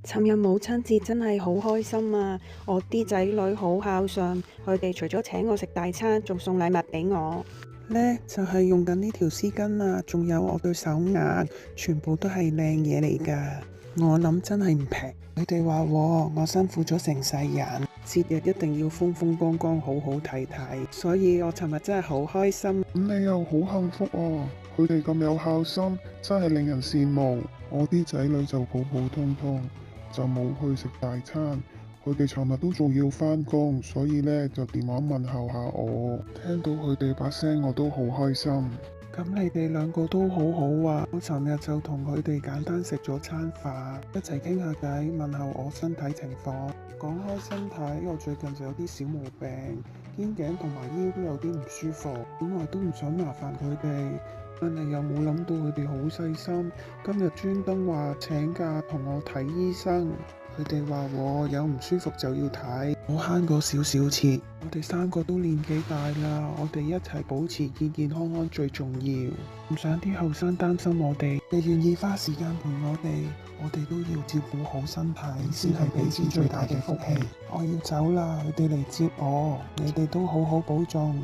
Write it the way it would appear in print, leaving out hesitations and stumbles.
尋日母親節真係好開心啊！我啲仔女好孝順，佢哋除咗請我食大餐，仲送禮物俾我。呢就係用緊呢條絲巾啊，仲有我對手鐲，全部都係靚嘢嚟㗎。我諗真係唔平。佢哋話我辛苦咗成世人，節日一定要風風光光，好好睇睇，所以我尋日真係好開心。咁你又好幸福啊！佢哋咁有孝心，真係令人羨慕。我啲仔女就普普通通，就冇去食大餐。佢哋尋日都仲要返工，所以呢就電話問候下我。聽到佢哋把聲，我都好開心。咁你哋兩個都好好啊！我尋日就同佢哋簡單食咗餐飯，一齊傾下偈，問候我身體情況。講開身體，我最近就有啲小毛病，肩頸同埋腰都有啲唔舒服。本來都唔想麻煩佢哋，但係又冇諗到佢哋好細心，今日專登話請假同我睇醫生。佢哋話我有唔舒服就要睇，我慳過少少錢。我哋三個都年紀大啦，我哋一齊保持健健康康最重要，唔想啲後生擔心我哋。你願意花時間陪我哋都要照顧好身體，先係彼此最大嘅福氣。我要走啦，佢哋嚟接我，你哋都好好保重。